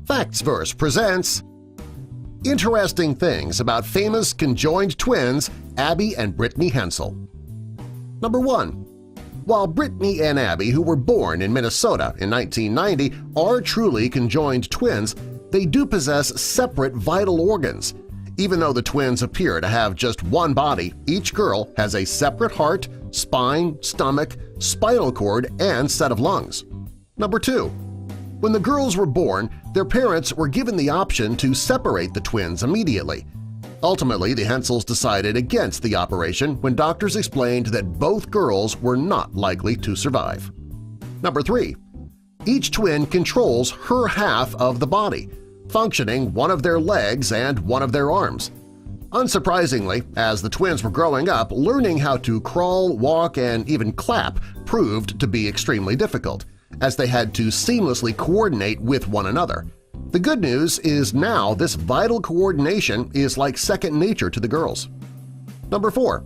Factsverse presents Interesting Things About Famous Conjoined Twins Abby and Brittany Hensel. Number 1. While Brittany and Abby, who were born in Minnesota in 1990, are truly conjoined twins, they do possess separate vital organs. Even though the twins appear to have just one body, each girl has a separate heart, spine, stomach, spinal cord, and set of lungs. Number 2. When the girls were born, their parents were given the option to separate the twins immediately. Ultimately, the Hensels decided against the operation when doctors explained that both girls were not likely to survive. Number 3. Each twin controls her half of the body, functioning one of their legs and one of their arms. Unsurprisingly, as the twins were growing up, learning how to crawl, walk, and even clap proved to be extremely difficult, as they had to seamlessly coordinate with one another. The good news is now this vital coordination is like second nature to the girls. Number 4.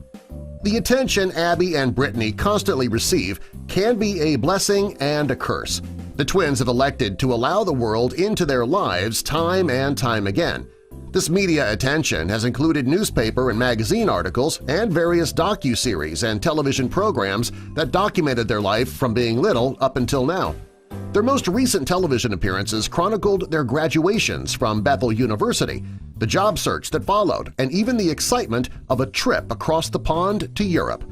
The attention Abby and Brittany constantly receive can be a blessing and a curse. The twins have elected to allow the world into their lives time and time again. This media attention has included newspaper and magazine articles and various docuseries and television programs that documented their life from being little up until now. Their most recent television appearances chronicled their graduations from Bethel University, the job search that followed, and even the excitement of a trip across the pond to Europe.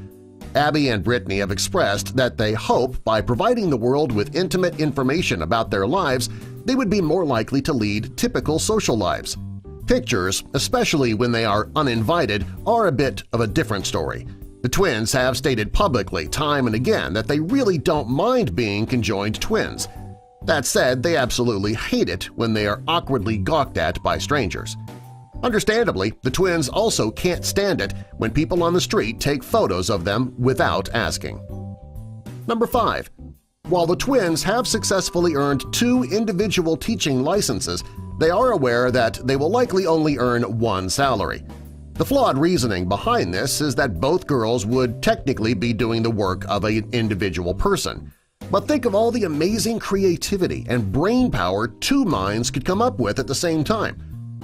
Abby and Brittany have expressed that they hope by providing the world with intimate information about their lives, they would be more likely to lead typical social lives. Pictures, especially when they are uninvited, are a bit of a different story. The twins have stated publicly time and again that they really don't mind being conjoined twins. That said, they absolutely hate it when they are awkwardly gawked at by strangers. Understandably, the twins also can't stand it when people on the street take photos of them without asking. Number 5. While the twins have successfully earned 2 individual teaching licenses, they are aware that they will likely only earn one salary. The flawed reasoning behind this is that both girls would technically be doing the work of an individual person. But think of all the amazing creativity and brain power 2 minds could come up with at the same time.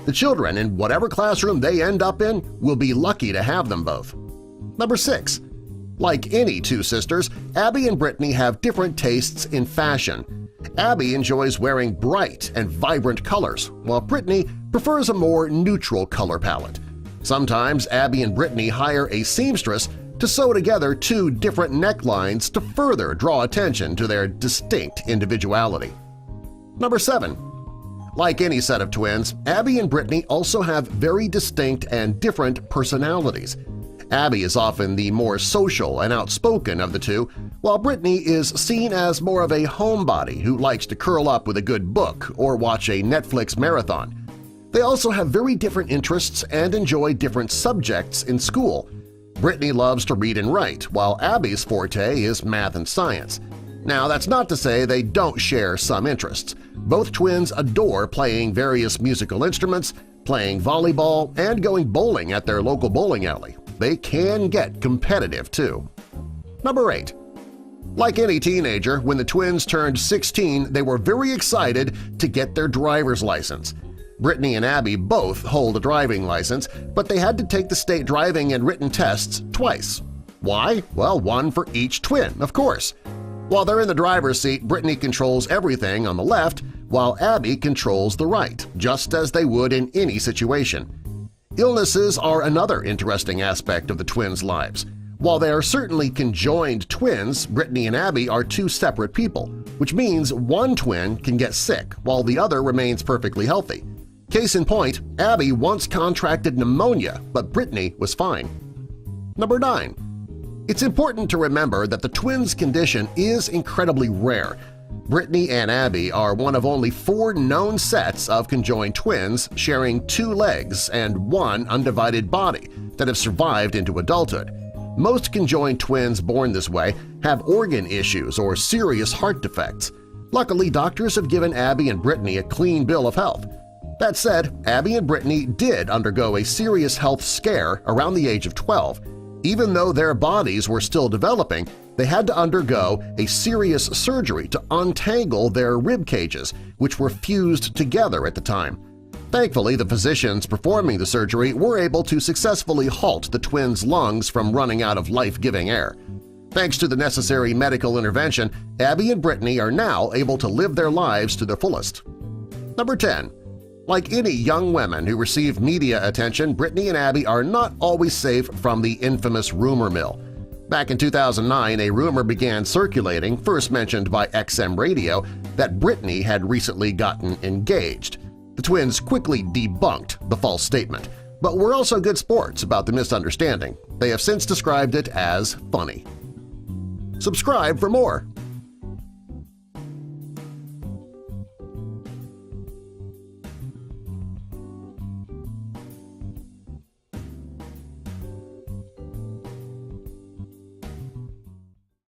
The children in whatever classroom they end up in will be lucky to have them both. Number 6. Like any 2 sisters, Abby and Brittany have different tastes in fashion. Abby enjoys wearing bright and vibrant colors, while Brittany prefers a more neutral color palette. Sometimes Abby and Brittany hire a seamstress to sew together 2 different necklines to further draw attention to their distinct individuality. Number 7. Like any set of twins, Abby and Brittany also have very distinct and different personalities. Abby is often the more social and outspoken of the 2, while Brittany is seen as more of a homebody who likes to curl up with a good book or watch a Netflix marathon. They also have very different interests and enjoy different subjects in school. Brittany loves to read and write, while Abby's forte is math and science. Now, that's not to say they don't share some interests. Both twins adore playing various musical instruments, playing volleyball, and going bowling at their local bowling alley. They can get competitive, too. Number 8. Like any teenager, when the twins turned 16, they were very excited to get their driver's license. Brittany and Abby both hold a driving license, but they had to take the state driving and written tests twice. Why? Well, one for each twin, of course. While they're in the driver's seat, Brittany controls everything on the left, while Abby controls the right, just as they would in any situation. Illnesses are another interesting aspect of the twins' lives. While they are certainly conjoined twins, Brittany and Abby are 2 separate people, which means one twin can get sick while the other remains perfectly healthy. Case in point, Abby once contracted pneumonia, but Brittany was fine. Number 9. It's important to remember that the twins' condition is incredibly rare. Brittany and Abby are one of only 4 known sets of conjoined twins sharing 2 legs and 1 undivided body that have survived into adulthood. Most conjoined twins born this way have organ issues or serious heart defects. Luckily, doctors have given Abby and Brittany a clean bill of health. That said, Abby and Brittany did undergo a serious health scare around the age of 12. Even though their bodies were still developing, they had to undergo a serious surgery to untangle their rib cages, which were fused together at the time. Thankfully, the physicians performing the surgery were able to successfully halt the twins' lungs from running out of life-giving air. Thanks to the necessary medical intervention, Abby and Brittany are now able to live their lives to their fullest. Number 10. Like any young women who receive media attention, Brittany and Abby are not always safe from the infamous rumor mill. Back in 2009, a rumor began circulating, first mentioned by XM Radio, that Brittany had recently gotten engaged. The twins quickly debunked the false statement, but were also good sports about the misunderstanding. They have since described it as funny. Subscribe for more.